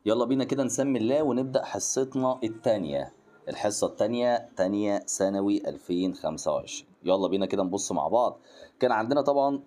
يلا بينا كده نسمي الله ونبدأ حصتنا التانية. الحصة التانية تانية ثانوي 2025. يلا بينا كده نبص مع بعض. كان عندنا طبعا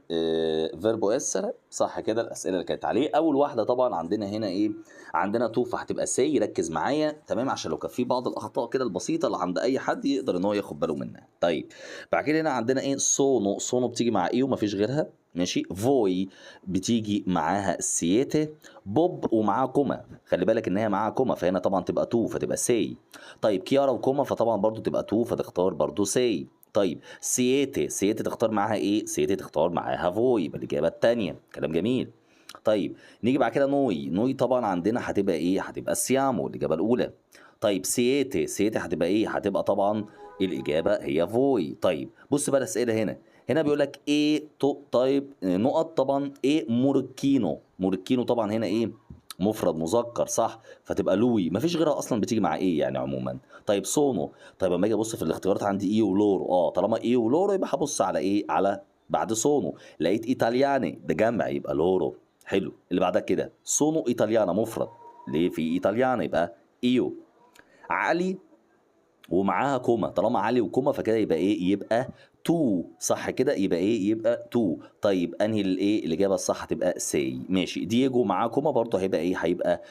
فيربو اسر، صح كده؟ الأسئلة اللي كانت عليه أول واحدة طبعا عندنا هنا إيه؟ عندنا تو، فهتبقى سي. ركز معايا تمام عشان لو كان في بعض الأخطاء كده البسيطة اللي عند أي حد يقدر إن هو ياخد باله منها. طيب بعد كده هنا عندنا إيه؟ سونو. سونو بتيجي مع إيه ومفيش غيرها. ماشي. فوي بتيجي معاها السياتي. بوب ومعاها كوما، خلي بالك ان هي معاها كوما فهنا طبعا تبقى تو فتبقى سي. طيب كيارا وكوما فطبعا برضو تبقى تو فتختار برضو سي. طيب سياتي. سياتي تختار معاها ايه؟ سياتي تختار معاها فوي، يبقى الاجابه الثانيه. كلام جميل. طيب نيجي بعد كده نوي. نوي طبعا عندنا هتبقى ايه؟ هتبقى سيامو، الاجابه الاولى. طيب سياتي. سياتي هتبقى ايه؟ هتبقى طبعا الاجابه هي فوي. طيب بص بقى الاسئله هنا. هنا بيقول لك ايه طيب نقط طبعا ايه موركينو. موركينو طبعا هنا ايه؟ مفرد مذكر صح، فتبقى لوي، مفيش غيرها اصلا بتيجي مع ايه يعني عموما. طيب سونو. طيب اما اجي ابص في الاختيارات عندي ايه ولورو، طالما ايه ولورو يبقى هبص على ايه؟ على بعد سونو. لقيت ايطالياني ده جمع يبقى لورو. حلو. اللي بعدها كده سونو ايطاليانا مفرد، ليه في ايطاليانا يبقى ايو. علي ومعاها كوما، طالما علي وكوما فكده يبقى ايه؟ يبقى تو، صح كده؟ يبقى ايه؟ يبقى تو. طيب انهي الايه الاجابه الصح؟ هتبقى سي. ماشي. دييجو معاه كوما برضه هيبقى ايه؟ هيبقى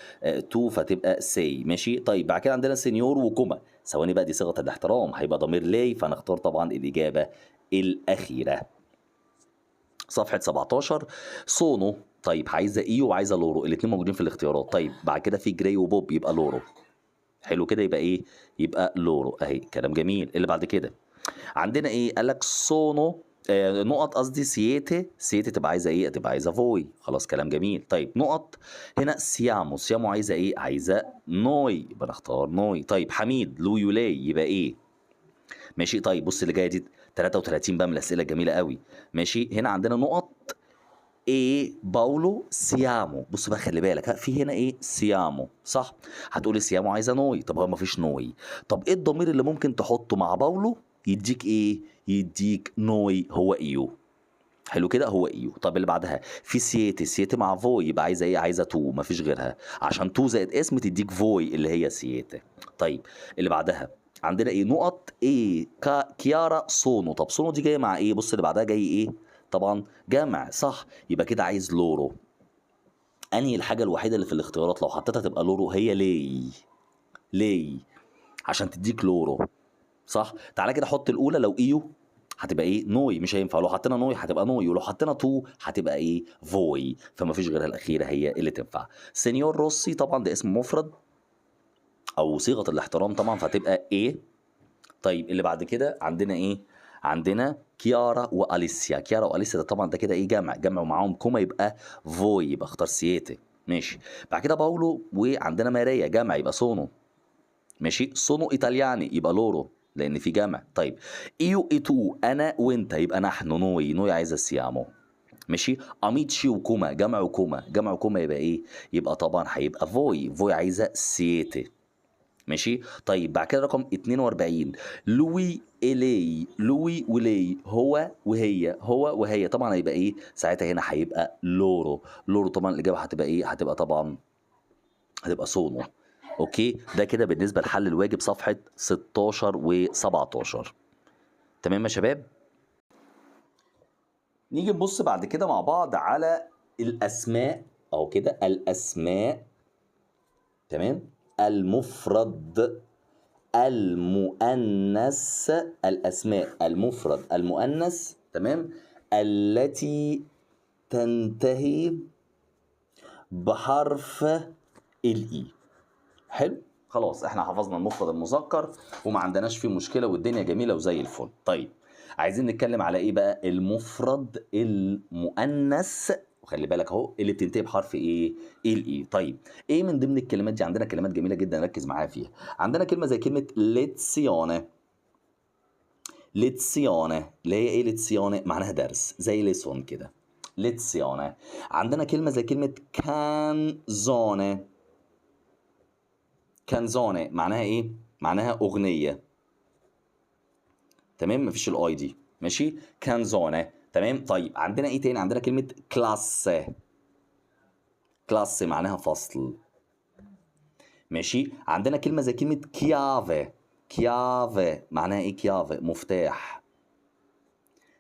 تو فتبقى سي. ماشي. طيب بعد كده عندنا سينيور وكوما. ثواني بقى، دي صيغه الاحترام هيبقى ضمير لي، فنختار طبعا الاجابه الاخيره. صفحه 17 سونو. طيب عايزه ايو وعايزه لورو، الاثنين موجودين في الاختيارات. طيب بعد كده في جراي وبوب يبقى لورو. حلو كده، يبقى ايه؟ يبقى لورو اهي. كلام جميل. اللي بعد كده عندنا ايه؟ قال لك سونو نقط قصدي سياتي. سياتي تبقى عايزه ايه؟ تبقى عايزه فوي. خلاص كلام جميل. طيب نقط هنا سيامو. سيامو عايزه ايه؟ عايزه نوي، يبقى نختار نوي. طيب حميد لو يولاي يبقى ايه؟ ماشي. طيب بص اللي جايه دي 33 بقى من الاسئله الجميله قوي. ماشي. هنا عندنا نقط ايه باولو سيامو. بص بقى خلي بالك، في هنا ايه؟ سيامو صح. هتقولي سيامو عايزه نوي، طب هو مفيش نوي. طب ايه الضمير اللي ممكن تحطه مع باولو يديك ايه؟ يديك نوي، هو ايو. حلو كده، هو ايو. طب اللي بعدها في سيتي. سيتي مع فوي يبقى عايزه ايه؟ عايزه تو، مفيش غيرها، عشان تو زائد اسم تديك فوي اللي هي سيتي. طيب اللي بعدها عندنا ايه؟ نقط ايه كيارا سونو. طب سونو دي جايه مع ايه؟ بص اللي بعدها جاي ايه؟ طبعا جمع صح، يبقى كده عايز لورو. انهي الحاجه الوحيده اللي في الاختيارات لو حطيتها تبقى لورو؟ هي لي. لي عشان تديك لورو صح. تعالى كده حط الاولى. لو ايو هتبقى ايه؟ نوي، مش هينفع. لو حطينا نوي هتبقى نوي، ولو حطينا تو هتبقى ايه؟ فوي. فما فيش غيرها الاخيره هي اللي تنفع. سينيور روسي طبعا ده اسم مفرد او صيغه الاحترام طبعا، فهتبقى ايه. طيب اللي بعد كده عندنا ايه؟ عندنا كيارا واليسيا. كيارا واليسيا ده طبعا ده كده ايه؟ جمع. جمع ومعاهم كوما يبقى فوي، يبقى اختار سياتي. ماشي. بعد كده باولو وعندنا ماريا جمع يبقى سونو. ماشي. سونو ايطالياني يبقى لورو لان في جمع. طيب ايو ايتو انا وانت يبقى نحن نوي. نوي عايزه سيامو. ماشي. اميتشي وكوما جمع وكوما. جمع وكوما يبقى ايه؟ يبقى طبعا هيبقى فوي. فوي عايزه سيتي. ماشي. طيب بعد كده رقم 42 لوي إلي. لوي ولي هو وهي. هو وهي طبعا هيبقى ايه ساعتها؟ هنا هيبقى لورو. لورو طبعا الاجابه هتبقى ايه؟ هتبقى طبعا هتبقى سونو. اوكي. ده كده بالنسبه لحل الواجب صفحه 16 و17. تمام يا شباب. نيجي نبص بعد كده مع بعض على الاسماء او كده الاسماء. تمام. المفرد المؤنث. الأسماء المفرد المؤنث تمام التي تنتهي بحرف الإي. حلو. خلاص احنا حفظنا المفرد المذكر وما عندناش فيه مشكلة والدنيا جميلة وزي الفل. طيب عايزين نتكلم على ايه بقى؟ المفرد المؤنث، وخلي بالك اهو اللي بتنتهي بحرف ايه؟ الاي. طيب ايه من ضمن الكلمات دي؟ عندنا كلمات جميله جدا ركز معايا فيها. عندنا كلمه زي كلمه ليتسيونه. ليتسيونه اللي هي ايه؟ ليتسيونه معناها درس زي ليسون كده. ليتسيونه. عندنا كلمه زي كلمه كانزونه. كانزونه معناها ايه؟ معناها اغنيه. تمام. مفيش الاي دي. ماشي. كانزونه. تمام. طيب عندنا ايه تاني؟ عندنا كلمه كلاس. كلاس معناها فصل. ماشي. عندنا كلمه زي كلمه كيافي. كيافي معناها ايه؟ كيافي مفتاح.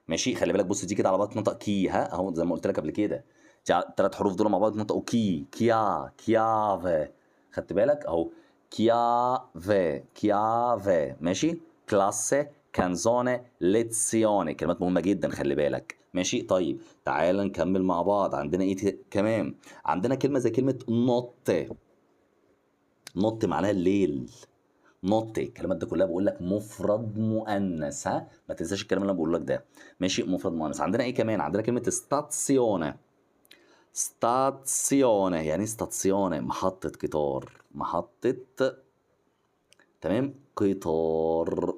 ماشي، خلي بالك بص دي كده على بعض تنطق كي، ها اهو زي ما قلت لك قبل كده، الثلاث حروف دول مع بعض ينطقوا كي. كيا كيافي، خدت بالك اهو. كيافي كيافي ماشي. كلاسه كانزونه ليتسيوني، كلمات مهمه جدا خلي بالك. ماشي طيب تعال نكمل مع بعض. عندنا ايه كمان؟ عندنا كلمه زي كلمه نوت. نوت معناها الليل. نوتي، الكلمات دي كلها بقول لك مفرد مؤنث، ها ما تنساش الكلام اللي انا بقول لك ده. ماشي مفرد مؤنث. عندنا ايه كمان؟ عندنا كلمه ستاتسيونه. ستاتسيونه يعني ايه ستاتسيونه؟ محطه قطار. محطه، تمام، قطار.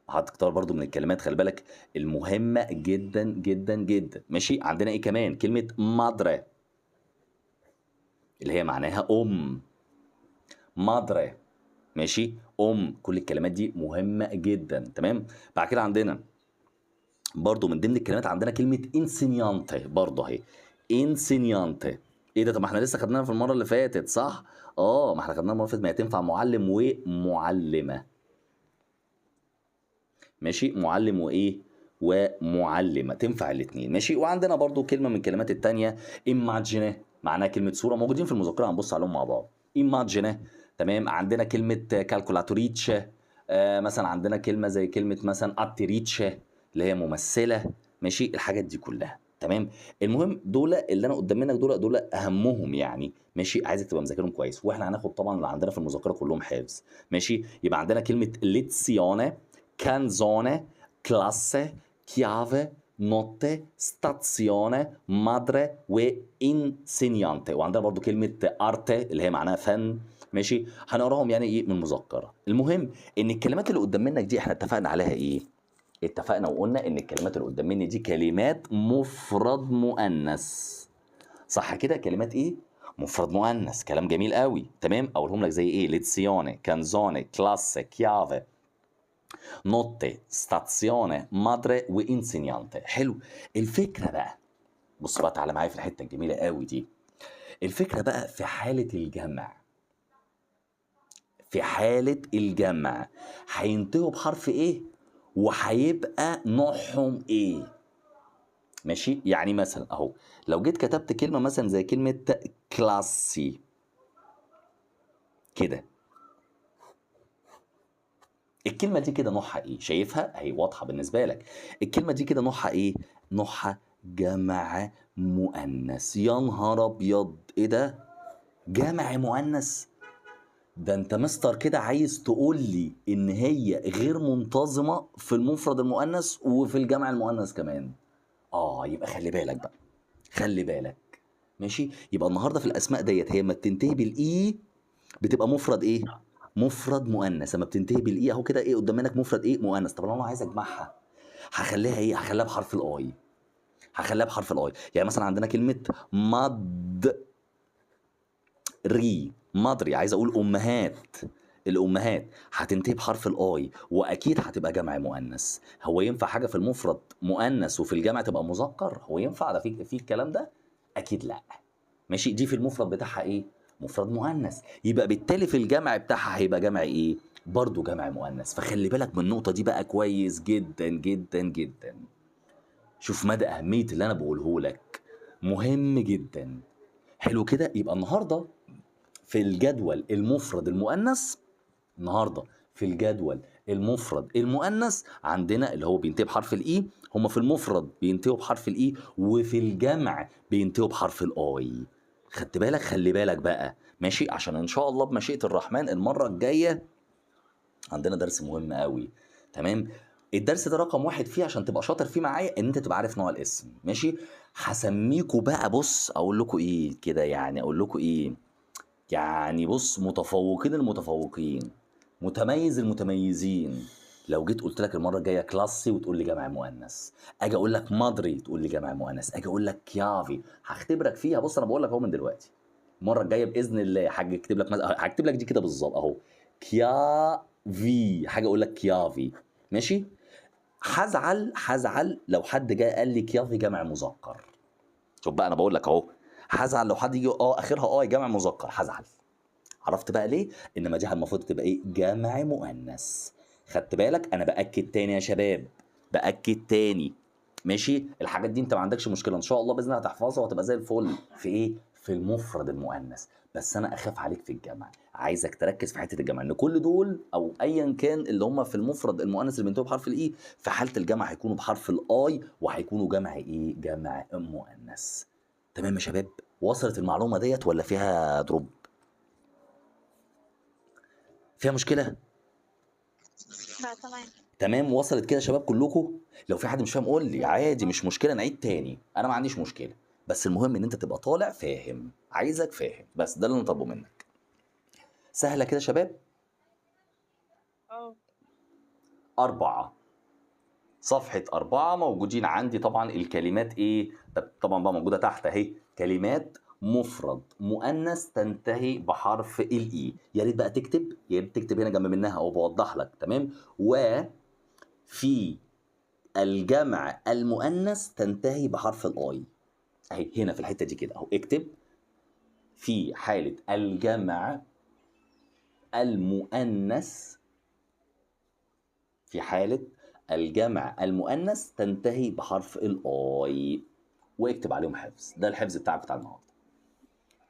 محطه قطار برضو من الكلمات خلي بالك المهمه جدا جدا جدا. ماشي. عندنا ايه كمان؟ كلمه مادري اللي هي معناها ام. مادري ماشي، كل الكلمات دي مهمه جدا. تمام. بعد كده عندنا برضو من ضمن الكلمات عندنا كلمه انسينيانتي برضو اهي. انسينيانتي ايه ده؟ طب ما احنا لسه خدناها في المره اللي فاتت صح؟ ما احنا خدناها المره اللي فاتت. ما هي تنفع معلم ومعلمه. ماشي، معلم وايه ومعلمه، تنفع الاثنين. ماشي. وعندنا برضو كلمه من الكلمات الثانيه ايماجيني، معناها كلمه صوره، موجودين في المذكره هنبص عليهم مع بعض. ايماجيني. تمام. عندنا كلمه كالكولاتوريتش. مثلا عندنا كلمه زي كلمه مثلا اتريتش اللي هي ممثله. ماشي، الحاجات دي كلها. تمام. المهم دول اللي انا قدام منك دول اهمهم يعني. ماشي، عايزك تبقى مذاكرهم كويس. واحنا هناخد طبعا اللي عندنا في المذكره كلهم حفظ. ماشي. يبقى عندنا كلمه ليتسيونه، canzone, classe, chiave, notte, stazione, madre وانسينيانتي. وعندنا برضو كلمة ارتي اللي هي معناها فن. ماشي، هنقراهم يعني ايه من المذكرة. المهم ان الكلمات اللي قدام منك دي احنا اتفقنا عليها ايه؟ اتفقنا وقلنا ان الكلمات اللي قدام مني دي كلمات مفرد مؤنث. صح كده؟ كلمات ايه؟ مفرد مؤنث. كلام جميل قوي. تمام. اقولهم لك زي ايه؟ ليتسيوني، كانزوني، كلاسه، كيافي، نوتي، ستاسيونه، مادري وانسينيانتي. حلو. الفكره بقى، بص بقى تعالى معايا في الحته الجميله قوي دي. الفكره بقى في حاله الجمع. في حاله الجمع هينتهوا بحرف ايه وهيبقى نوعهم ايه؟ ماشي. يعني مثلا اهو لو جيت كتبت كلمه مثلا زي كلمه كلاسي كده، الكلمه دي كده نوعها ايه؟ شايفها اهي واضحه بالنسبه لك. الكلمه دي كده نوعها ايه؟ نوعها جمع مؤنث. يا نهار ابيض، ايه ده؟ جمع مؤنث؟ ده انت مستر كده عايز تقول لي ان هي غير منتظمه في المفرد المؤنث وفي الجمع المؤنث كمان. يبقى خلي بالك بقى، خلي بالك. ماشي. يبقى النهارده في الاسماء ديت هي ما بتنتهي بالاي بتبقى مفرد ايه؟ مفرد مؤنث. لما بتنتهي بالاي اهو كده ايه قدام منك؟ مفرد ايه؟ مؤنث. طب لو انا عايز اجمعها هخليها ايه؟ هخليها بحرف الاي. هخليها بحرف الاي. يعني مثلا عندنا كلمه مادري، عايز اقول امهات. الامهات هتنتهي بحرف الاي واكيد هتبقى جمع مؤنث. هو ينفع حاجه في المفرد مؤنث وفي الجمع تبقى مذكر؟ هو ينفع ده في الكلام ده؟ اكيد لا. ماشي. دي في المفرد بتاعها ايه؟ مفرد مؤنث. يبقى بالتالي في الجمع بتاعها هيبقى جمع ايه؟ برضو جمع مؤنث. فخلي بالك من النقطه دي بقى كويس جدا جدا جدا. شوف مدى اهميه اللي انا بقوله لك، مهم جدا. حلو كده. يبقى النهارده في الجدول المفرد المؤنث، النهارده في الجدول المفرد المؤنث عندنا اللي هو بينتهي بحرف الاي، هما في المفرد بينتهوا بحرف الاي وفي الجمع بينتهوا بحرف الاي. خدت بالك؟ خلي بالك بقى. ماشي. عشان ان شاء الله بمشيئة الرحمن المرة الجاية عندنا درس مهم قوي. تمام. الدرس ده رقم 1 فيه عشان تبقى شاطر فيه معايا ان انت تبقى عارف نوع الاسم. ماشي. هسميكوا بقى، بص اقول لكم ايه كده، يعني اقول لكم ايه، يعني بص متفوقين المتفوقين، متميز المتميزين. لو جيت قلت لك المره الجايه كلاسي وتقول لي جمع مؤنث، اجي اقول لك مادري تقول لي جمع مؤنث، اجي اقول لك كيافي هختبرك فيها. بص انا بقول لك اهو من دلوقتي، المره الجايه باذن الله هكتب لك هكتب لك دي كده بالظبط اهو، كيافي، حاجه اقول لك كيافي. ماشي. هزعل لو حد جاي قال لي كيافي جمع مذكر. شوف بقى انا بقول لك اهو، هزعل لو حد يجي اخرها جمع مذكر، هزعل. عرفت بقى ليه؟ إنما دي المفروض تبقى إيه؟ جمع مؤنث. خدت بالك؟ أنا بأكد تاني يا شباب، بأكد تاني. ماشي؟ الحاجات دي أنت ما عندكش مشكلة إن شاء الله بإذن الله هتحفظها وهتبقى زي الفل في إيه؟ في المفرد المؤنث. بس أنا أخاف عليك في الجمع، عايزك تركز في حتة الجمع، إن كل دول أو أيا كان اللي هم في المفرد المؤنث اللي بينتهوا بحرف الإي في حالة الجمع هيكونوا بحرف الآي وهيكونوا جمع إيه؟ جمع مؤنث. تمام يا شباب؟ وصلت المعلومة ديت ولا فيها دروب؟ فيها مشكلة؟ لا تمام. تمام وصلت كده يا شباب كلكم؟ لو في حد مش فاهم قول لي عادي، مش مشكلة نعيد تاني، أنا ما عنديش مشكلة، بس المهم إن أنت تبقى طالع فاهم، عايزك فاهم، بس ده اللي أنا طالبه منك. سهلة كده يا شباب؟ 4 صفحة 4 موجودين عندي طبعا الكلمات إيه؟ طبعا بقى موجودة تحت أهي، كلمات مفرد مؤنث تنتهي بحرف الإي. يا ريت بقى تكتب، يا ريت تكتب هنا جنب منها أو بوضح لك. تمام؟ وفي الجمع المؤنث تنتهي بحرف الآي. أهي هنا في الحتة دي كده أهو، اكتب في حالة الجمع المؤنث، في حالة الجمع المؤنث تنتهي بحرف الآي، واكتب عليهم حفظ. ده الحفظ بتاعك بتاع النهارده.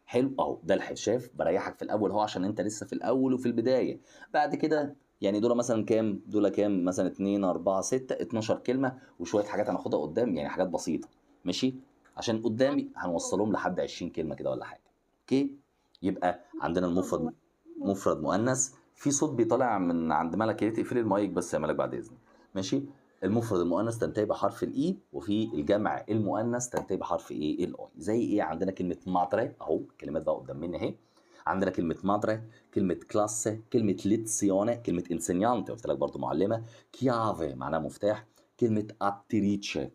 حلو اهو، ده الحفظ. شايف بريحك في الاول اهو عشان انت لسه في الاول وفي البدايه. بعد كده يعني دول مثلا كام؟ دول كام؟ مثلا 2 4 6 12 كلمه وشويه حاجات هناخدها قدام، يعني حاجات بسيطه. ماشي؟ عشان قدامي هنوصلهم لحد 20 كلمه كده ولا حاجه. اوكي؟ يبقى عندنا المفرد مفرد مؤنث. في صوت بيطلع من عند ملك، يا ريت تقفلي المايك بس يا ملك بعد اذنك. ماشي؟ المفرد المؤنث تنتهي بحرف الاي، وفي الجمع المؤنث تنتهي بحرف ايه؟ الاي. زي ايه؟ عندنا كلمه مادري اهو، كلمات بقى قدام مني اهي. عندنا كلمه مادري، كلمه كلاسه، كلمه ليتسيونه، كلمه انسينيانتي قلت لك برضه معلمه، كيافي معناها مفتاح، كلمه اتريتشي،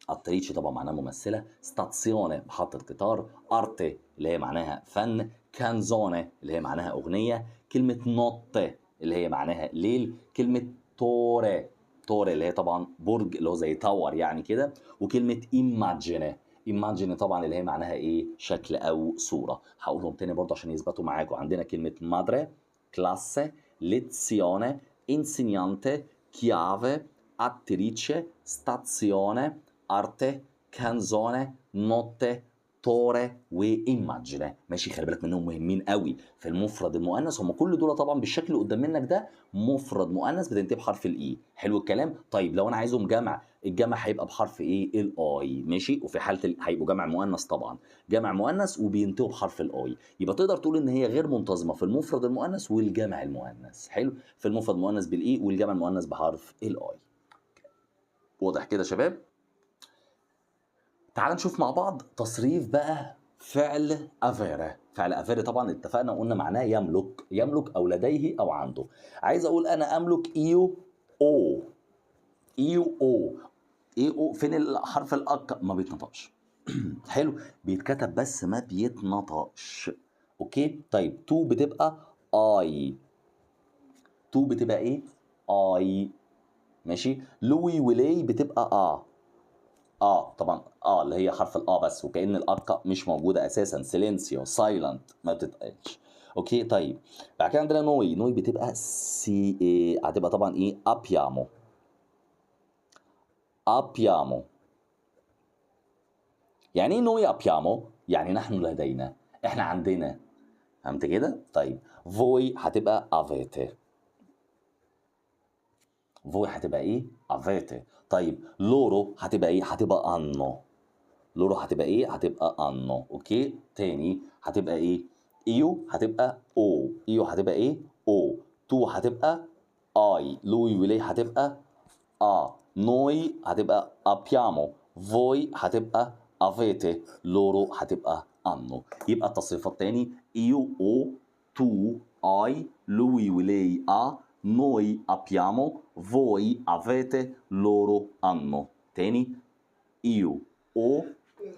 اتريتشي طبعا معناها ممثله، ستاتسيونه محطه قطار، ارتي اللي هي معناها فن، كانزونه اللي هي معناها اغنيه، كلمه نوتي اللي هي معناها ليل، كلمه توري، توري اللي هي طبعا برج اللي هو زي تاور يعني كده، وكلمه ايماجيني، ايماجيني طبعا اللي هي معناها ايه؟ شكل او صوره. هقولهم تاني برضه عشان يثبتوا معاكم. عندنا كلمه مادري، كلاسه، ليزيone، insegnante، chiave، attrice، stazione، arte، canzone، notte، تورة وايماجيني. ماشي؟ خلي بالك منهم مهمين قوي في المفرد المؤنث، هم كل دول طبعا بالشكل اللي قدام منك ده مفرد مؤنث بتنتهي بحرف الاي. حلو الكلام؟ طيب لو انا عايزهم جمع، الجمع هيبقى بحرف ايه؟ الاي. ماشي؟ وفي حاله هيبقوا جمع مؤنث طبعا، جمع مؤنث وبينتهوا بحرف الاي، يبقى تقدر تقول ان هي غير منتظمه في المفرد المؤنث والجمع المؤنث. حلو؟ في المفرد المؤنث بالاي والجمع المؤنث بحرف الاي. واضح كده يا شباب؟ تعال نشوف مع بعض تصريف بقى فعل افيرا. فعل افيرا طبعا اتفقنا وقلنا معناه يملك، يملك او لديه او عنده. عايز اقول انا املك ايو او، ايو او، اي او فين الحرف الاك؟ ما بيتنطقش. حلو؟ بيتكتب بس ما بيتنطقش. اوكي؟ طيب تو بتبقى اي، تو بتبقى ايه؟ اي. ماشي؟ لوي ولي بتبقى طبعا اللي هي حرف بس، وكأن الأك مش موجودة أساسا، سيلينسيو، سايلنت، ما بتتقالش. اوكي طيب بعد كده عندنا نوي، نوي بتبقى سي ايه، هتبقى طبعا ايه؟ ابيامو، ابيامو. يعني ايه نوي ابيامو؟ يعني نحن لدينا، احنا عندنا. فهمت كده؟ طيب فوي هتبقى افيتي، فوي هتبقى ايه؟ افيتي. طيب لورو هتبقى ايه؟ هتبقى انو، لورو هتبقى ايه؟ هتبقى انو. اوكي تاني هتبقى ايه؟ ايو هتبقى او، ايو هتبقى ايه؟ او. تو هتبقى اي، لوي ولي هتبقى نوي هتبقى ابيامو، فوي هتبقى افيتي، لورو هتبقى انو. يبقى التصريفات تاني: ايو او، تو اي، لوي ولي نوي ابيامو، فوي افيتي، لورو انو. تاني: ايو او،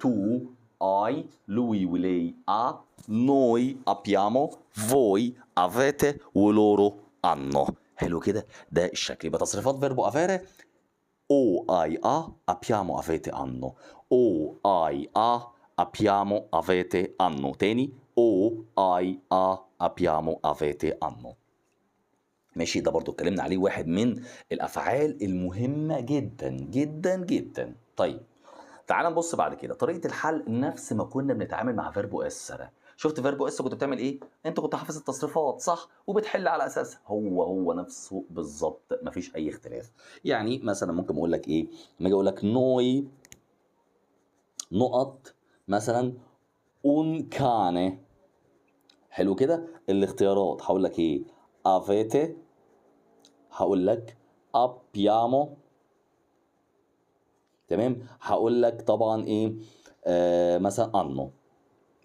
tu, hai, lui, lei ha, noi abbiamo, voi avete ولورو hanno. حلو كده؟ ده الشكل. يبقى تصريفات فيربو افيري: او اي abbiamo avete hanno، او اي abbiamo avete hanno. تاني: O I A abbiamo avete hanno. ماشي، ده برضو اتكلمنا عليه، واحد من الافعال المهمه جدا جدا جدا. طيب تعال نبص بعد كده طريقه الحل نفس ما كنا بنتعامل مع فيربو اس ده. شفت فيربو اس كنت بتعمل ايه؟ انت كنت حافظ التصريفات صح وبتحل على اساسها، هو نفسه بالظبط مفيش اي اختلاف. يعني مثلا ممكن اقول لك ايه؟ لما اجي اقول لك نوي نقط مثلا un cane، حلو كده. الاختيارات هقول لك ايه؟ avete، هقول لك abbiamo، تمام. هقول لك طبعا ايه؟ مثلا انو.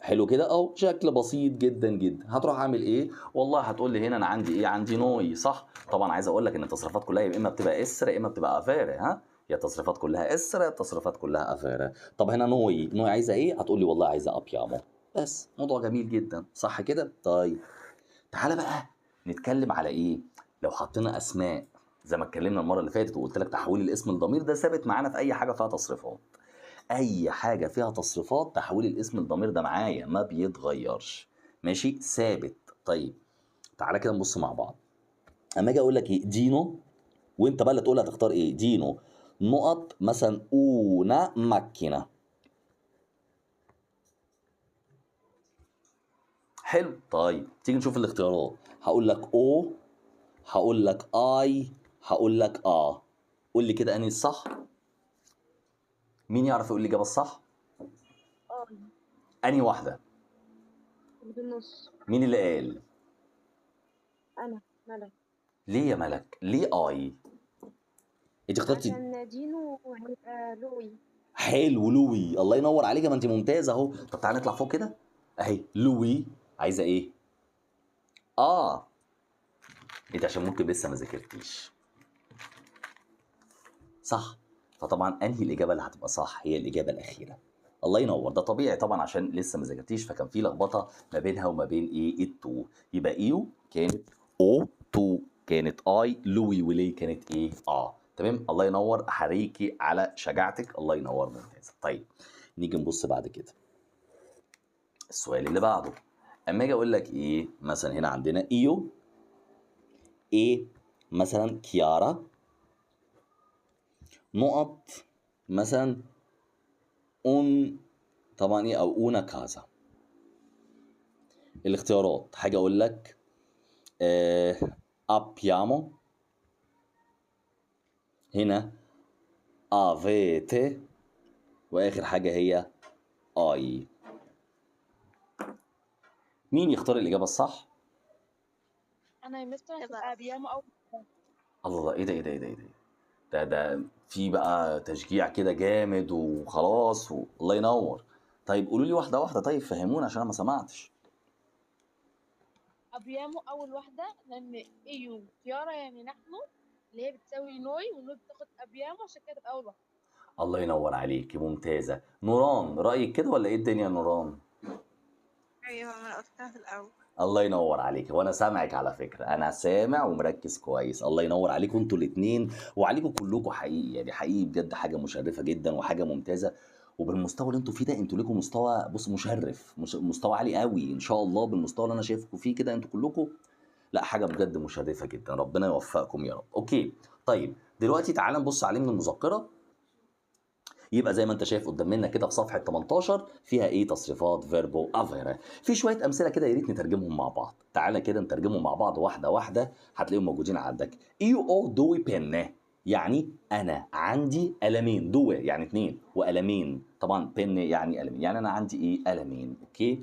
حلو كده، او شكل بسيط جدا جدا. هتروح عامل ايه؟ والله هتقول لي هنا انا عندي ايه؟ عندي نوي صح. طبعا عايز اقول لك ان التصريفات كلها يا اما بتبقى اسر يا اما بتبقى افيرا. ها، يا التصريفات كلها اسر يا التصريفات كلها افيرا. طب هنا نوي عايزه ايه؟ هتقول لي والله عايزه ابيامو. بس موضوع جميل جدا صح كده. طيب تعالى بقى نتكلم على ايه؟ لو حطينا اسماء زي ما اتكلمنا المره اللي فاتت وقلت لك تحويل الاسم لضمير ده ثابت معانا في اي حاجه فيها تصريفات. اي حاجه فيها تصريفات تحويل الاسم لضمير ده معايا ما بيتغيرش، ماشي ثابت. طيب تعالى كده نبص مع بعض. اما اجي اقول لك ايه؟ دينو، وانت بقى اللي تقول هتختار ايه. دينو نقط مثلا اونا ماكينه. حلو. طيب تيجي نشوف الاختيارات. هقول لك او، هقول لك اي، هقول لك قول لي كده انهي الصح؟ مين يعرف يقول لي الاجابه الصح؟ آي انهي واحده؟ اللي بالنص. مين اللي قال؟ أنا ملك. ليه يا ملك؟ ليه اي؟ انت اخترتي. عشان دينو هيبقى لوي. حلو، لوي، الله ينور عليك، ما انت ممتازه اهو. طب تعالى نطلع فوق كده اهي. لوي عايزه ايه؟ انت عشان ممكن لسه ما ذاكرتيش صح. فطبعا انهي الاجابه اللي هتبقى صح؟ هي الاجابه الاخيره. الله ينور. ده طبيعي طبعا عشان لسه ما ذاكرتيش فكان في لخبطه ما بينها وما بين ايه؟ التو. يبقى ايو كانت او، تو كانت اي، لوي ولي كانت ايه؟ تمام. الله ينور، احريكي على شجاعتك، الله ينور، ممتازه. طيب نيجي نبص بعد كده السؤال اللي بعده. اما اجي اقول لك ايه مثلا هنا عندنا ايو ايه مثلا كيارا نقط مثلا اون، طبعا ايه؟ او اونا كازا. الاختيارات حاجه اقول لك ابيامو، هنا افيتي، واخر حاجه هي اي. مين يختار الاجابه الصح؟ أنا يا مستر هتبقى بيامو أو الله، ايه ده ايه ده ايه ده ايه ده في بقى تشجيع كده جامد وخلاص الله ينور. طيب قولوا لي واحده واحده، طيب فهمونا عشان انا ما سمعتش. أبيامو أول واحدة لأن إيو كيارا يعني نحن، اللي هي بتساوي نوي والنوي بتاخد أبيامو عشان كده تبقى أول واحدة. الله ينور عليك، ممتازه. نوران رايك كده ولا ايه الدنيا يا نوران؟ أيوه ما أنا قلتها في الأول. الله ينور عليك، وانا سامعك على فكره، انا سامع ومركز كويس. الله ينور عليكم انتوا الاثنين وعليكم كلكم حقيقي، يعني حقيقي بجد حاجه مشرفه جدا وحاجه ممتازه. وبالمستوى اللي انتوا فيه ده انتوا لكم مستوى، بص مشرف، مستوى عالي قوي ان شاء الله. بالمستوى اللي انا شايفكم فيه كده انتوا كلكم، لا حاجه بجد مشرفه جدا، ربنا يوفقكم يا رب. اوكي طيب دلوقتي تعال نبص عليه من المذكره. يبقى زي ما انت شايف قدام منك كده في صفحه 18 فيها ايه؟ تصريفات فيربو افيرا. في شويه امثله كده يا ريت نترجمهم مع بعض. تعالى كده نترجمهم مع بعض واحده واحده، هتلاقيهم موجودين عندك. ايو او دوي بن، يعني انا عندي قلمين. دو يعني اتنين، وقلمين طبعا بن يعني قلمين، يعني انا عندي ايه؟ قلمين. اوكي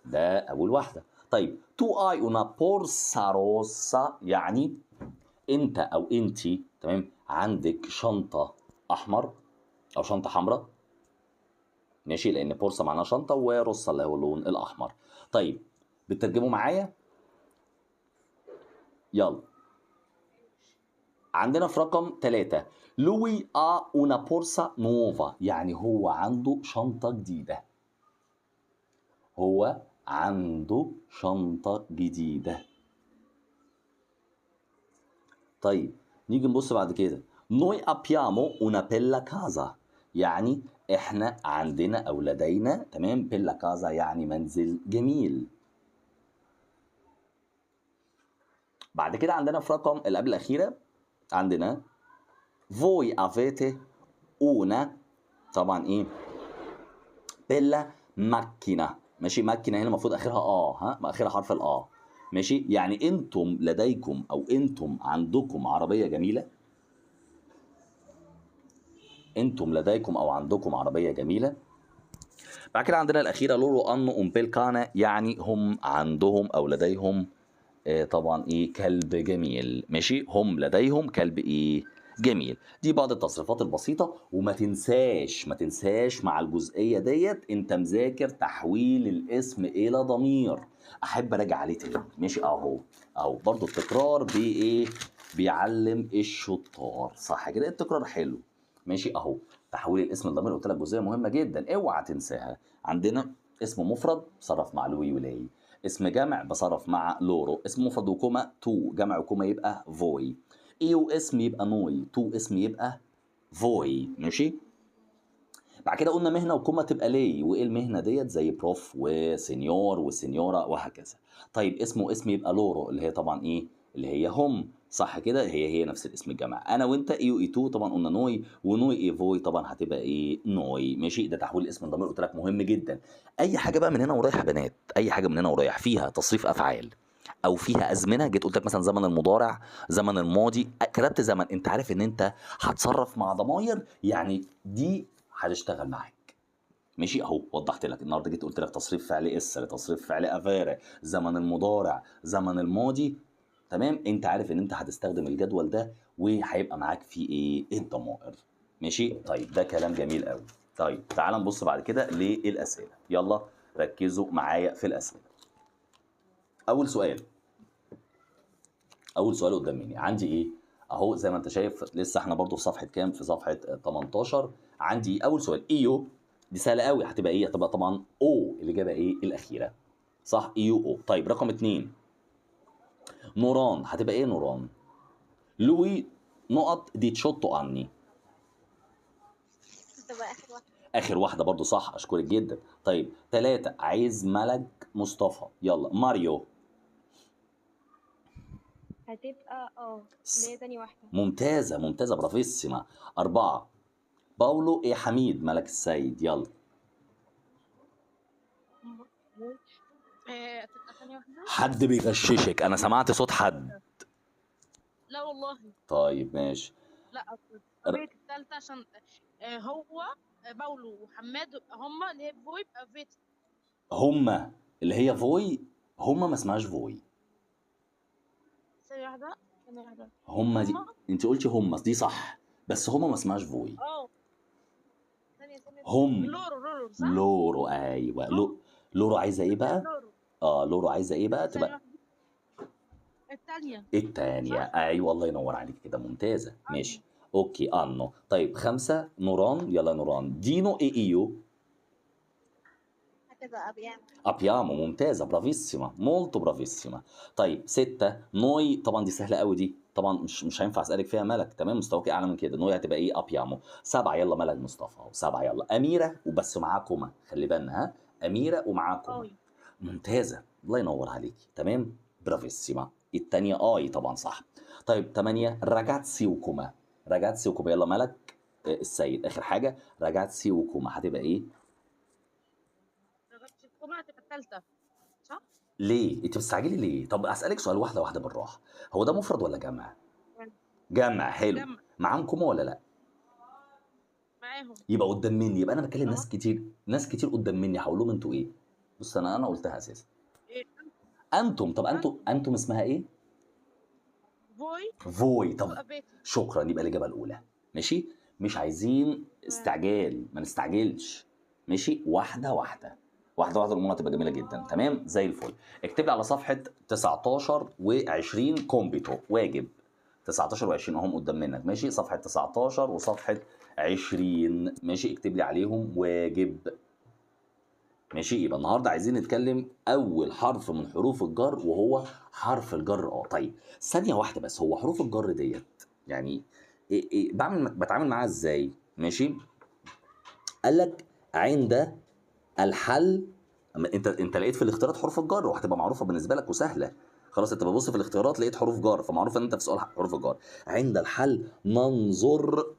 ده اول واحده. طيب تو اي انا بورسا روسا، يعني انت او انتي تمام عندك شنطه احمر او شنطه حمراء، ماشي، لان بورصه معناها شنطه وروسا اللي هو اللون الاحمر. طيب بتترجموا معايا؟ يلا. عندنا في رقم 3 لوي una borsa nuova، يعني هو عنده شنطه جديده. هو عنده شنطه جديده. طيب نيجي نبص بعد كده. noi abbiamo una bella casa، يعني احنا عندنا او لدينا، تمام. بيلا كازا يعني منزل جميل. بعد كده عندنا في رقم اللي قبل الاخيره عندنا voi avete una، طبعا ايه، بيلا ماكينه. ماشي، ماكينه هنا المفروض اخرها ها اخرها حرف ماشي، يعني انتم لديكم او انتم عندكم عربيه جميله. انتم لديكم او عندكم عربيه جميله. بعد كده عندنا الاخيره لورو انو امبيلكانا، يعني هم عندهم او لديهم طبعا ايه، كلب جميل. ماشي، هم لديهم كلب ايه، جميل. دي بعض التصريفات البسيطة. وما تنساش ما تنساش مع الجزئية ديت انت مذاكر تحويل الاسم الى ضمير. احب اراجع عليه تاني. ماشي، اهو برضو التكرار بايه، بيعلم الشطار، صح كده، التكرار حلو. ماشي، اهو تحويل الاسم لضمير، قلت لك جزئية مهمة جدا اوعى تنساها. عندنا اسم مفرد صرف مع لوي ولاي، اسم جمع بصرف مع لورو، اسم مفرد وكوما تو، جمع وكوما يبقى فوي، ايو اسم يبقى نوي، تو اسم يبقى فوي. ماشي، بعد كده قلنا مهنه وكوما تبقى لي، وايه المهنه ديت، زي بروف وسينيور وسينيورا وهكذا. طيب اسم يبقى لورو، اللي هي طبعا ايه، اللي هي هم، صح كده، هي نفس الاسم الجمع. انا وانت ايو اي تو طبعا قلنا نوي، ونوي اي فوي طبعا هتبقى ايه، نوي. ماشي، ده تحويل اسم الضمير، قلت لك مهم جدا. اي حاجه بقى من هنا ورايح يا بنات، اي حاجه من هنا ورايح فيها تصريف افعال او فيها ازمنه، جيت قلت لك مثلا زمن المضارع، زمن الماضي، كتبت زمن، انت عارف ان انت هتصرف مع ضماير، يعني دي هتشتغل معاك. ماشي، اهو وضحت لك النهارده، جيت قلت لك تصريف فعل اسر، تصريف فعل افاره، زمن المضارع، زمن الماضي، تمام. انت عارف ان انت هتستخدم الجدول ده وهيبقى معاك فيه ايه، الضمائر. ماشي، طيب ده كلام جميل قوي. طيب تعال نبص بعد كده للاسئله، يلا ركزوا معايا في الاسئله. اول سؤال قدام مني عندي ايه، اهو زي ما انت شايف، لسه احنا برضو في صفحه كام، في صفحه 18. عندي اول سؤال ايو، دي سهله قوي، هتبقى ايه، هتبقى طبعا او، الاجابه ايه، الاخيره، صح، ايو او. طيب رقم 2 نوران، هتبقى ايه نوران، لوي نقط دي تشوتو عني، تبقى اخر واحدة. اخر واحده برضو صح، اشكرك جدا. طيب 3 عايز ملك مصطفى، يلا ماريو. هتبقى اللي هي تاني واحدة. ممتازه برافيسيما. 4 باولو ايه حميد ملك السيد، يلا. تبقى ثانية واحدة. حد بيغششك، انا سمعت صوت حد. لا والله. طيب ماشي. لا، ر- فيت التالتة عشان هو باولو وحماد هما اللي هي فوي يبقى فيت. هما اللي هي فوي، هما ما اسمهاش فوي. ثانية واحدة، ثانية واحدة. هما دي، هما انت قلتي هما دي صح، بس هما ما اسمهاش فوي. ثانية هم لورو صح؟ لورو، ايوه لورو عايزه ايه بقى، لورو. لورو عايزه ايه بقى، ثانية تبقى واحدة، التانية التانية. صح؟ ايوه الله ينور عليك كده، ممتازه. أيوة. ماشي، اوكي انو. طيب 5 نوران، يلا نوران. دينو اي ايو هتبقى أبيام. ابيامو، ممتازه برافيسيما، مولتو برافيسيما. طيب 6 نوي، طبعا دي سهله قوي دي، طبعا مش هينفع اسالك فيها ملك، تمام، مستواك اعلى من كده. نوي هتبقى ايه، ابيامو. 7 يلا ملك مصطفى، 7 يلا اميره، وبس معاكما، خلي بالنا ها، اميره ومعاكما. ممتازه، الله ينور عليكي، تمام برافيسيما. الثانيه اي طبعا صح. طيب 8 راجاتسي وكما، راجاتسي وكما، يلا ملك السيد. اخر حاجه راجاتسي وكما هتبقى ايه، الكومة هتبقى التالتة صح؟ ليه انت بتستعجلي ليه؟ طب اسالك سؤال واحده واحده بالراحه، هو ده مفرد ولا جمع؟ جمع، حلو. جمع. معاهم كوما ولا لا؟ معاهم. يبقى قدام مني، يبقى انا بكلم اه. ناس كتير قدام مني، هقول لهم انتوا ايه. بص انا قلتها اساسا، إيه، انتم. طب انتم اسمها ايه، فوي فوي. طب تبقى فيتي. شكرا، يبقى الاجابه الاولى. ماشي، مش عايزين استعجال، ما نستعجلش. ماشي، واحده واحده، واحده واحده، الامور هتبقى جميله جدا، تمام زي الفل. اكتب لي على صفحه 19 و20 كومبيتو واجب، 19 و20 اهم قدام منك. ماشي، صفحه 19 وصفحه 20، ماشي، اكتب لي عليهم واجب. ماشي، يبقى النهارده عايزين نتكلم اول حرف من حروف الجر، وهو حرف الجر. طيب ثانيه واحده بس، هو حروف الجر ديت يعني بتعامل معاها ازاي؟ ماشي، قال لك عند الحل. انت لقيت في الاختيارات حروف الجر وهتبقى معروفه بالنسبه لك وسهله. خلاص انت ببص في الاختيارات لقيت حروف جر، فمعروف ان انت في سؤال حروف الجر. عند الحل ننظر،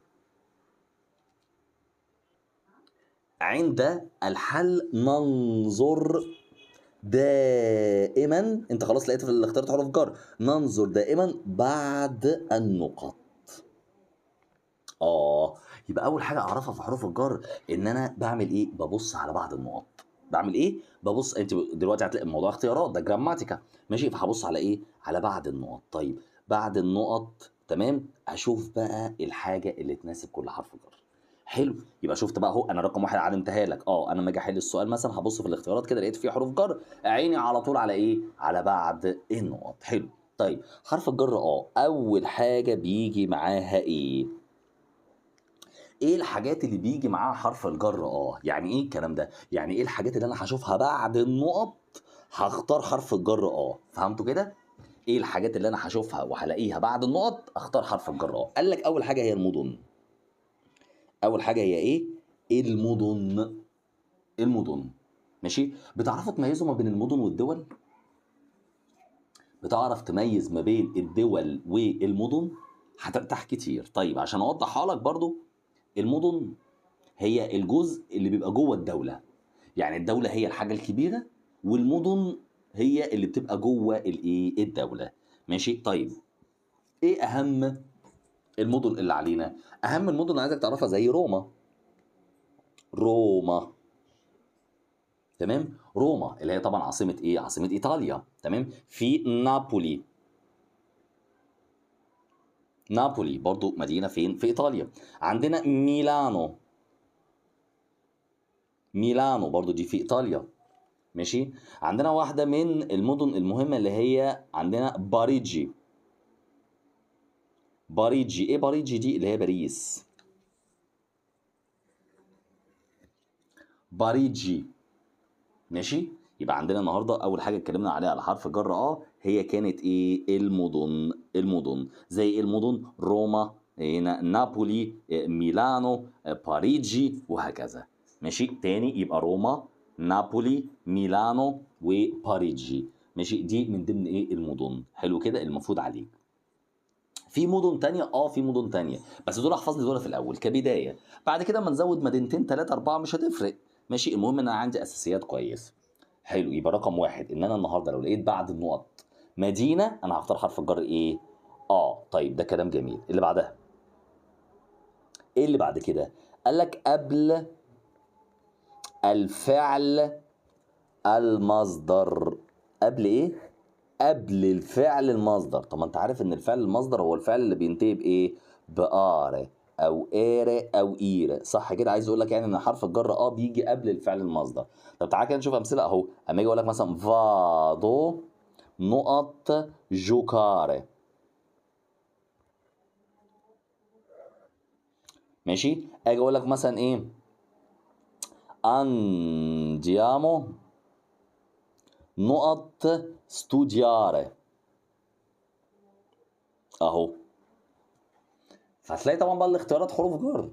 عند الحل ننظر دائما، انت خلاص لقيت في الاختيارات حروف جر، ننظر دائما بعد النقط. يبقى اول حاجه اعرفها في حروف الجر ان انا بعمل ايه؟ ببص على بعض النقط. بعمل ايه؟ ببص. انت دلوقتي هتلاقي الموضوع اختيارات، ده جراماتيكا ماشي، فهبص على ايه؟ على بعض النقط. طيب بعد النقط تمام، اشوف بقى الحاجه اللي تناسب كل حرف جر. حلو، يبقى شفت بقى اهو انا رقم واحد علمتها لك. انا لما اجي احل السؤال مثلا هبص في الاختيارات كده لقيت فيه حروف جر، عيني على طول على ايه؟ على بعد النقط. حلو. طيب حرف الجر اول حاجه بيجي معاها ايه؟ ايه الحاجات اللي بيجي معاها حرف الجر؟ يعني ايه الكلام ده؟ يعني ايه الحاجات اللي انا هشوفها بعد النقط هختار حرف الجر؟ فهمتوا كده؟ ايه الحاجات اللي انا هشوفها وهلاقيها بعد النقط اختار حرف الجر؟ قال لك اول حاجه هي المدن. اول حاجه هي ايه؟ المدن. المدن ماشي. بتعرفوا تميزوا ما بين المدن والدول؟ بتعرف تميز ما بين الدول والمدن؟ هترتاح كتير. طيب عشان اوضحها لك برضو، المدن هي الجزء اللي بيبقى جوه الدولة، يعني الدولة هي الحاجة الكبيرة والمدن هي اللي بتبقى جوه الايه؟ الدولة ماشي. طيب ايه اهم المدن اللي علينا؟ اهم المدن اللي عايزك تعرفها زي روما. روما تمام، روما اللي هي طبعا عاصمة ايه؟ عاصمة ايطاليا. تمام. في نابولي. نابولي برضو مدينة فين؟ في ايطاليا. عندنا ميلانو. ميلانو برضو دي في ايطاليا ماشي. عندنا واحدة من المدن المهمة اللي هي عندنا باريجي. باريجي ايه باريجي دي؟ اللي هي باريس. باريجي ماشي. يبقى عندنا النهارده اول حاجه اتكلمنا عليها على حرف جر هي كانت ايه؟ المدن. المدن زي المدن روما، هنا نابولي، ميلانو، باريجي وهكذا ماشي. تاني يبقى روما، نابولي، ميلانو وباريجي ماشي. دي من ضمن ايه؟ المدن. حلو كده، المفروض عليك. في مدن تانية في مدن تانية، بس دول احفظ لي دول في الاول كبدايه. بعد كده اما نزود مدينتين 3 4 مش هتفرق ماشي. المهم ان انا عندي اساسيات كويسه. حلو، يبقى رقم واحد ان انا النهارده لو لقيت بعد النقط مدينه انا هختار حرف الجر ايه؟ طيب ده كلام جميل. اللي بعدها ايه؟ اللي بعد كده قال لك قبل الفعل المصدر. قبل ايه؟ قبل الفعل المصدر. طب ما انت عارف ان الفعل المصدر هو الفعل اللي بينتهي بايه؟ بآر او اير او اير، صح كده؟ عايز اقول لك يعني ان حرف الجر بيجي قبل الفعل المصدر. طب تعالى كده نشوف امثله اهو. اما اجي اقول لك مثلا فادو نقط جوكاري ماشي. اجي اقول لك مثلا ايه؟ andiamo نقط studiare اهو. فهتلاقي طبعا بقى الاختيارات حروف جر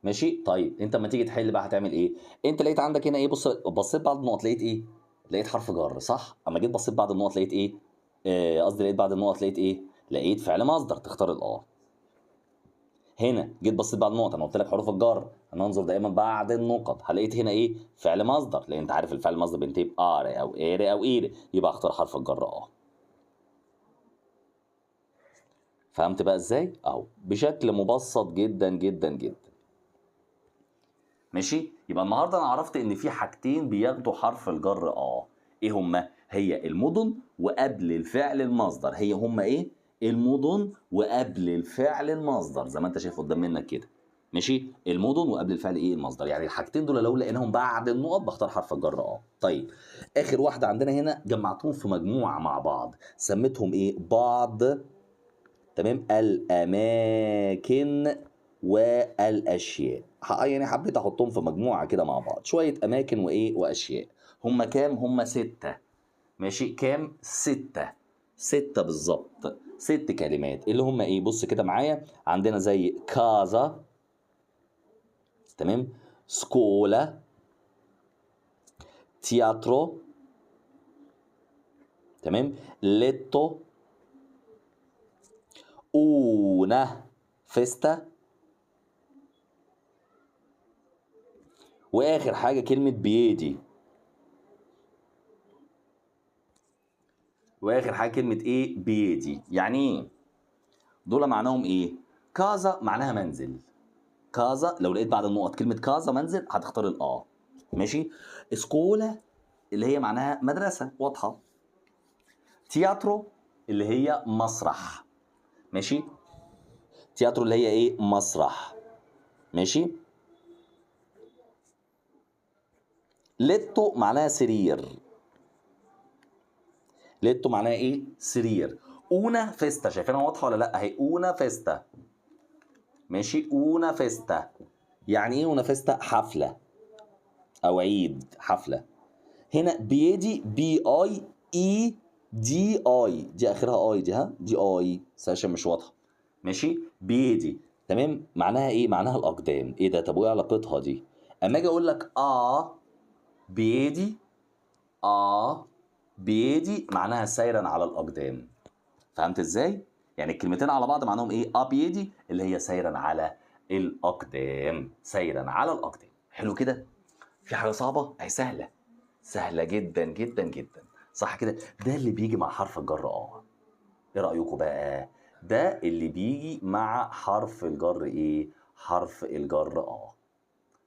ماشي. طيب انت لما تيجي تحل بقى هتعمل ايه؟ انت لقيت عندك هنا ايه؟ بصيت بعد النقط لقيت ايه؟ لقيت حرف جر صح. اما جيت بصيت بعد النقط لقيت ايه؟ قصدي لقيت بعد النقط لقيت ايه؟ لقيت فعل مصدر، تختار هنا جيت بصيت بعد النقط، انا قلت لك حروف الجر هننظر دايما بعد النقط، هلقيت هنا ايه؟ فعل مصدر، لان انت عارف الفعل المصدر بينتهي بار او اير او اير، يبقى اختار حرف الجر فهمت بقى ازاي؟ بشكل مبسط جدا جدا جدا ماشي. يبقى النهارده انا عرفت ان في حاجتين بياخدوا حرف الجر ايه هما؟ هي المدن وقبل الفعل المصدر. هي هما ايه؟ المدن وقبل الفعل المصدر زي ما انت شايف قدام منك كده ماشي. المدن وقبل الفعل ايه؟ المصدر. يعني الحاجتين دول لو لقيناهم بعد النقط بختار حرف الجر طيب اخر واحده عندنا هنا جمعتهم في مجموعه مع بعض سميتهم ايه؟ بعض تمام الاماكن والاشياء. يعني حبيت احطهم في مجموعه كده مع بعض، شويه اماكن وايه؟ واشياء. هم كام؟ هم 6 ماشي. كام؟ 6. 6 بالظبط. 6 كلمات اللي هم ايه؟ بص كده معايا. عندنا زي كازا تمام، سكولا تياترو، تمام، ليتو، una festa، واخر حاجه كلمه بيدي، واخر حاجه كلمه ايه؟ بيدي. يعني ايه دول؟ معناهم ايه؟ كازا معناها منزل، كازا لو لقيت بعد النقط كلمه كازا منزل هتختار ماشي. سكولا اللي هي معناها مدرسه، واضحه. تياترو اللي هي مسرح، ماشي، تياترو اللي هي ايه؟ مسرح، ماشي. ليتو معناها سرير، ليتو معناها ايه؟ سرير. اونا فيستا، شايفينها واضحه ولا لا؟ اهي اونا فيستا، ماشي، اونا فيستا. يعني ايه اونا فيستا؟ حفله او عيد، حفله. هنا بيدي، بي اي اي دي اي، دي اخرها اي، دي ها دي اي عشان مش واضحه، ماشي. بيدي، تمام، معناها ايه؟ معناها الاقدام. ايه ده؟ طب وايه علاقتها دي؟ اما اجي اقول لك بيدي، بيدي معناها سيرا على الاقدام. فهمت ازاي؟ يعني الكلمتين على بعض معناهم ايه؟ بيدي اللي هي سيرا على الاقدام، سيرا على الاقدام. حلو كده؟ في حاجه صعبه؟ اهي سهله، سهله جدا جدا جدا، صح كده؟ ده اللي بيجي مع حرف الجر ايه رايكم بقى؟ ده اللي بيجي مع حرف الجر ايه؟ حرف الجر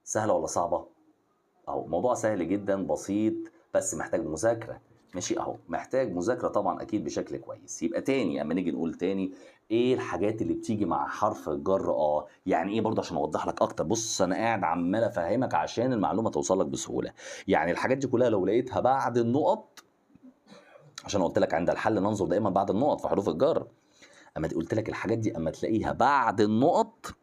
سهله ولا صعبه؟ اهو موضوع سهل جدا بسيط، بس محتاج مذاكره، ماشي. اهو محتاج مذاكره طبعا اكيد بشكل كويس. يبقى تاني اما نيجي نقول تاني ايه الحاجات اللي بتيجي مع حرف الجر يعني ايه برضه عشان اوضح لك اكتر. بص انا قاعد عمال افهمك عشان المعلومه توصل لك بسهوله. يعني الحاجات دي كلها لو لقيتها بعد النقط، عشان قلت لك عند الحل ننظر دائما بعد النقط في حروف الجر. اما قلت لك الحاجات دي اما تلاقيها بعد النقط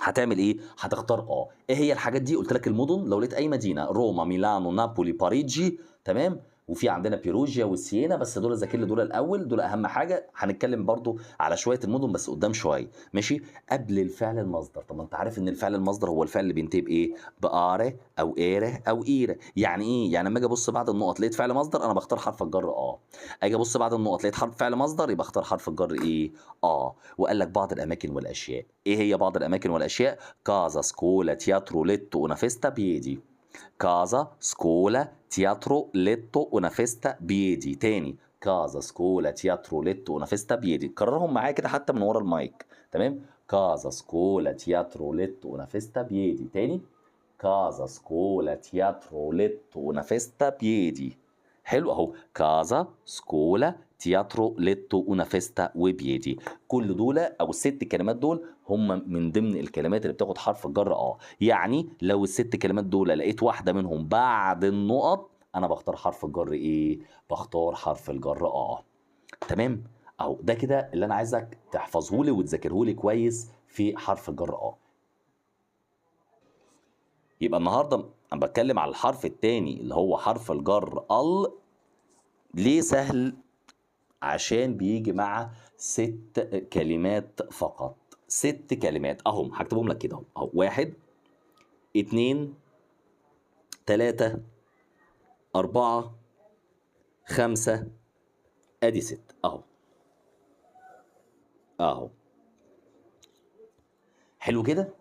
هتعمل ايه؟ هتختار ايه هي الحاجات دي؟ قلت لك المدن، لو لقيت اي مدينه، روما، ميلانو، نابولي، باريجي، تمام، وفي عندنا بيروجيا وسيينا، بس دول ذاكر لي دول الاول، دول اهم حاجه. هنتكلم برضو على شويه المدن بس قدام شويه، ماشي. قبل الفعل المصدر. طب ما انت عارف ان الفعل المصدر هو الفعل اللي بينتهي بايه؟ باره او ايره او ايره. يعني ايه؟ يعني لما اجي ابص بعد النقط لقيت فعل مصدر انا بختار حرف الجر اجي ابص بعد النقط لقيت حرف فعل مصدر يبقى اختار حرف الجر ايه؟ وقال لك بعض الاماكن والاشياء. ايه هي بعض الاماكن والاشياء؟ كازا، سكولا، تياترو، ليتو، una festa، بيدي. كازا، سكولا، تياترو، ليتو، una festa، بيدي. تاني، كازا، سكولا، تياترو، ليتو، una festa، بيدي. كررهم معايا كده حتى من ورا المايك، تمام. كازا، سكولا، تياترو، ليتو، una festa، بيدي. تاني، كازا، سكولا، تياترو، ليتو، una festa، بيدي. حلو اهو، كازا، سكولا، تياترو، ليتو، una festa، وبيدي. كل دول او الست كلمات دول هم من ضمن الكلمات اللي بتاخد حرف الجر يعني لو الست كلمات دول لقيت واحده منهم بعد النقط انا بختار حرف الجر ايه؟ بختار حرف الجر تمام. اهو ده كده اللي انا عايزك تحفظه لي وتذاكره لي كويس في حرف الجر يبقى النهارده انا بتكلم على الحرف الثاني اللي هو حرف الجر ليه سهل؟ عشان بيجي مع 6 كلمات فقط، 6 كلمات اهم هكتبهم لك كده اهو 1 2 3 4 5 ادي 6 اهو حلو كده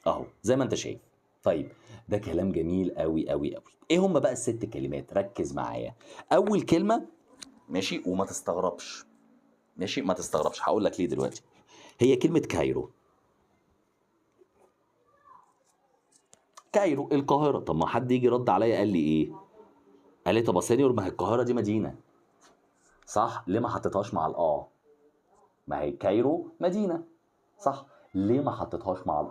اهو زي ما انت شايف. طيب ده كلام جميل قوي قوي قوي. ايه هم بقى ال6 كلمات؟ ركز معايا. اول كلمه، ماشي، وما تستغربش، ماشي، ما تستغربش، هقول لك ليه دلوقتي. هي كلمه كايرو. كايرو القاهره. طب ما حد يجي رد عليا قال لي ايه؟ قال لي طب يا سينيور ما هي القاهره دي مدينه، صح؟ ليه ما حطيتهاش مع ما هي كايرو مدينه، صح؟ ليه ما حطيتهاش مع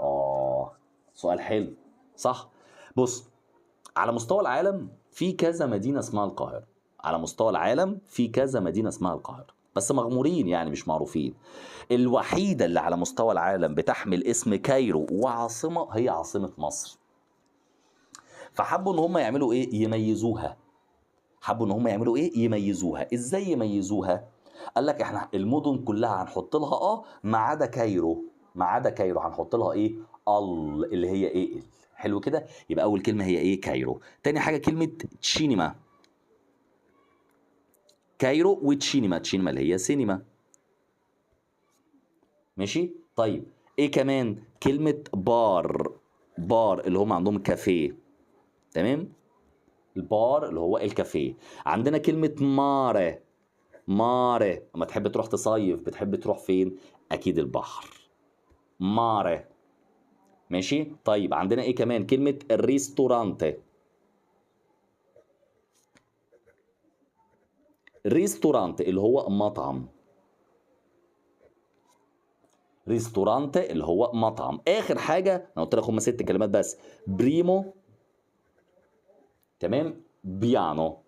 سؤال حلو، صح؟ بص، على مستوى العالم في كذا مدينه اسمها القاهره، على مستوى العالم في كذا مدينه اسمها القاهره، بس مغمورين يعني مش معروفين. الوحيده اللي على مستوى العالم بتحمل اسم كايرو وعاصمه هي عاصمه مصر. فحبوا ان هم يعملوا ايه؟ يميزوها. حبوا ان هم يعملوا ايه؟ يميزوها. ازاي يميزوها؟ قال لك احنا المدن كلها هنحط لها ما عدا كايرو، ما عدا كايرو هنحط لها ايه؟ اللي هي ايه ال. حلو كده. يبقى اول كلمه هي ايه؟ كايرو. تاني حاجه كلمه تشينيما. كايرو وتشينيما. تشينيما اللي هي سينما. ماشي. طيب ايه كمان؟ كلمه بار. بار اللي هم عندهم كافيه. تمام. البار اللي هو الكافيه. عندنا كلمه ماري. ماري اما تحب تروح تصيف بتحب تروح فين؟ اكيد البحر. ماري. ماشي. طيب عندنا ايه كمان؟ كلمه الريستورانتي. ريستورانتي اللي هو مطعم. ريستورانتي اللي هو مطعم. اخر حاجه انا قلت لك هم 6 كلمات بس. بريمو. تمام. بيانو.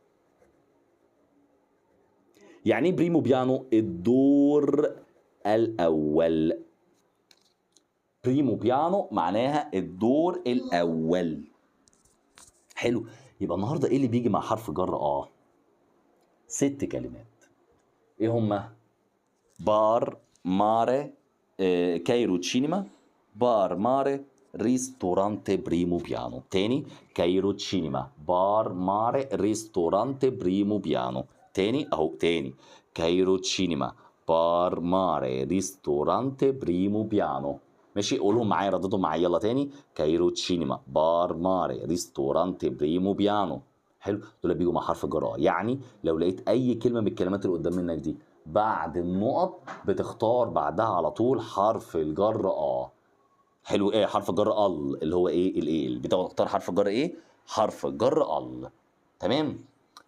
يعني ايه بريمو بيانو؟ الدور الاول. بريمو بيانو معناها الدور الاول. حلو. يبقى النهارده ايه اللي بيجي مع حرف جر 6 كلمات. ايه هما؟ بار، ماري، كايرو تشينيما، بار ماري ريستورانتي بريمو بيانو. تاني. كايرو تشينيما، بار ماري ريستورانتي بريمو بيانو. تاني اهو تاني. كايرو تشينيما، بار ماري ريستورانتي بريمو بيانو. ماشي. قولهم معايا، رددهم معايا يلا تاني. كايرو تشينيما، بار ماري ريستورانتي بريمو بيانو. حلو. دول بيجوا مع حرف جر. يعني لو لقيت اي كلمه من الكلمات اللي قدام منك دي بعد النقط بتختار بعدها على طول حرف الجر حلو. ايه حرف الجر اللي هو ايه الايه بتختار حرف الجر ايه؟ حرف الجر تمام.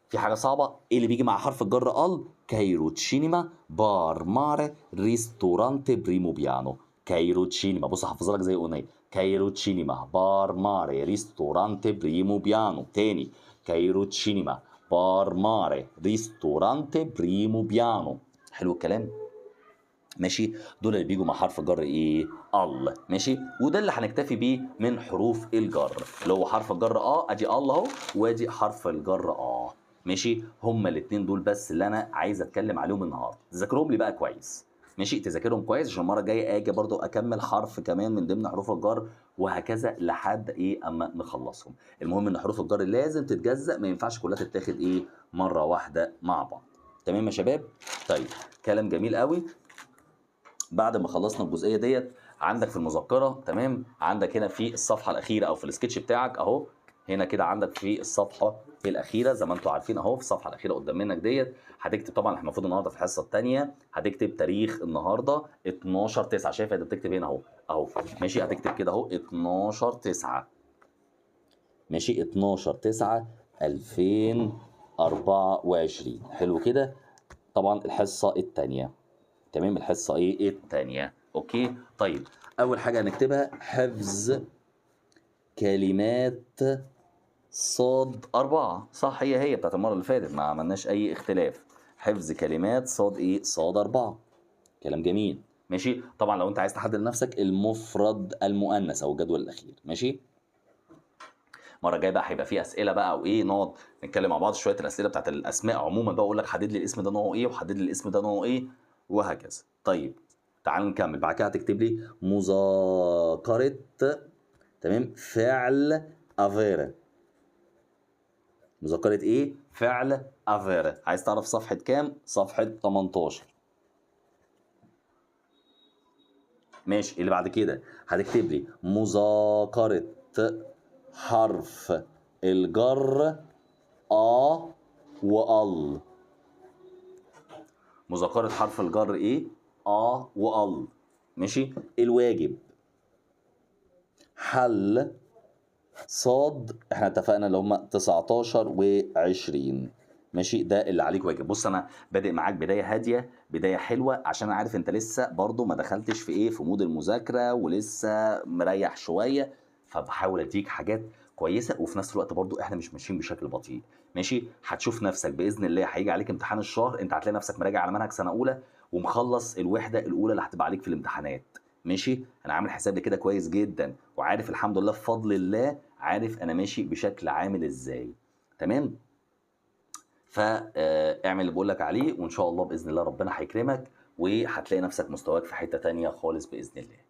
في حاجه صعبه؟ ايه اللي بيجي مع حرف الجر كايرو تشينيما، بار ماري ريستورانتي بريمو بيانو. كايرو تشينيما. بص هحفظها لك زي اغنيه. كايرو تشينيما، بار ماري ريستورانتي بريمو بيانو. تاني. كايرو تشينيما، بار ماري ريستورانتي بريمو بيانو. حلو الكلام. ماشي. دول اللي بيجوا مع حرف جر ايه؟ ماشي. وده اللي هنكتفي بيه من حروف الجر اللي هو حرف الجر ادي اهو، وادي حرف الجر ماشي. هما الاثنين دول بس اللي انا عايز اتكلم عليهم النهارده. تذاكرهم لي بقى كويس. ماشي. تذاكرهم كويس عشان المره الجايه اجي برضو اكمل حرف كمان من ضمن حروف الجر وهكذا لحد ايه اما نخلصهم. المهم ان حروف الجر لازم تتجزأ، ما ينفعش كلها تتاخد ايه مره واحده مع بعض. تمام يا شباب. طيب كلام جميل قوي. بعد ما خلصنا الجزئيه ديت عندك في المذكره. تمام. عندك هنا في الصفحه الاخيره او في السكتش بتاعك اهو. هنا كده عندك في الصفحه الاخيره زي ما انتم عارفين اهو. في الصفحه الاخيره قدام منك ديت هتكتب طبعا احنا المفروض النهارده في الحصه الثانيه هتكتب تاريخ النهارده 12/9. شايف انت بتكتب هنا اهو ماشي. هتكتب كده اهو 12/9. ماشي. 12/9/2024. حلو كده. طبعا الحصه الثانيه. تمام. الحصه ايه الثانيه. اوكي. طيب اول حاجه هنكتبها حفظ كلمات صاد 4. صح. هي بتاعت المره اللي فاتت ما عملناش اي اختلاف. حفظ كلمات صاد ايه؟ صاد 4. كلام جميل. ماشي. طبعا لو انت عايز تحدد لنفسك المفرد المؤنث او الجدول الاخير. ماشي. المره الجايه بقى هيبقى في اسئله بقى او ايه نقعد نتكلم مع بعض شويه الاسئله بتاعت الاسماء عموما بقى. اقول لك حدد لي الاسم ده نوعه ايه وحدد لي الاسم ده نوعه ايه وهكذا. طيب تعالوا نكمل. بعد كده هتكتب لي مذاكره. تمام. فعل افير. مذاكره ايه؟ فعل افير. عايز تعرف صفحه كام؟ صفحه 18. ماشي. اللي بعد كده هتكتب لي مذاكره حرف الجر وال. مذاكرة حرف الجر ايه؟ وال. ماشي. الواجب حل صاد. احنا اتفقنا اللي هم 19 و20. ماشي. ده اللي عليك واجب. بص انا بادئ معاك بدايه هاديه بدايه حلوه عشان انا عارف انت لسه برضو ما دخلتش في ايه في مود المذاكره ولسه مريح شويه، فبحاول اديك حاجات كويسه وفي نفس الوقت برضو احنا مش ماشيين بشكل بطيء. ماشي. هتشوف نفسك باذن الله هيجي عليك امتحان الشهر انت هتلاقي نفسك مراجع على منهج سنه اولى ومخلص الوحده الاولى اللي هتبقى عليك في الامتحانات. ماشي. انا عامل حساب لكده كويس جدا وعارف الحمد لله بفضل الله عارف انا ماشي بشكل عامل ازاي. تمام. فاعمل اللي بقول لك عليه وان شاء الله باذن الله ربنا هيكرمك وهتلاقي نفسك مستواك في حته تانية خالص باذن الله.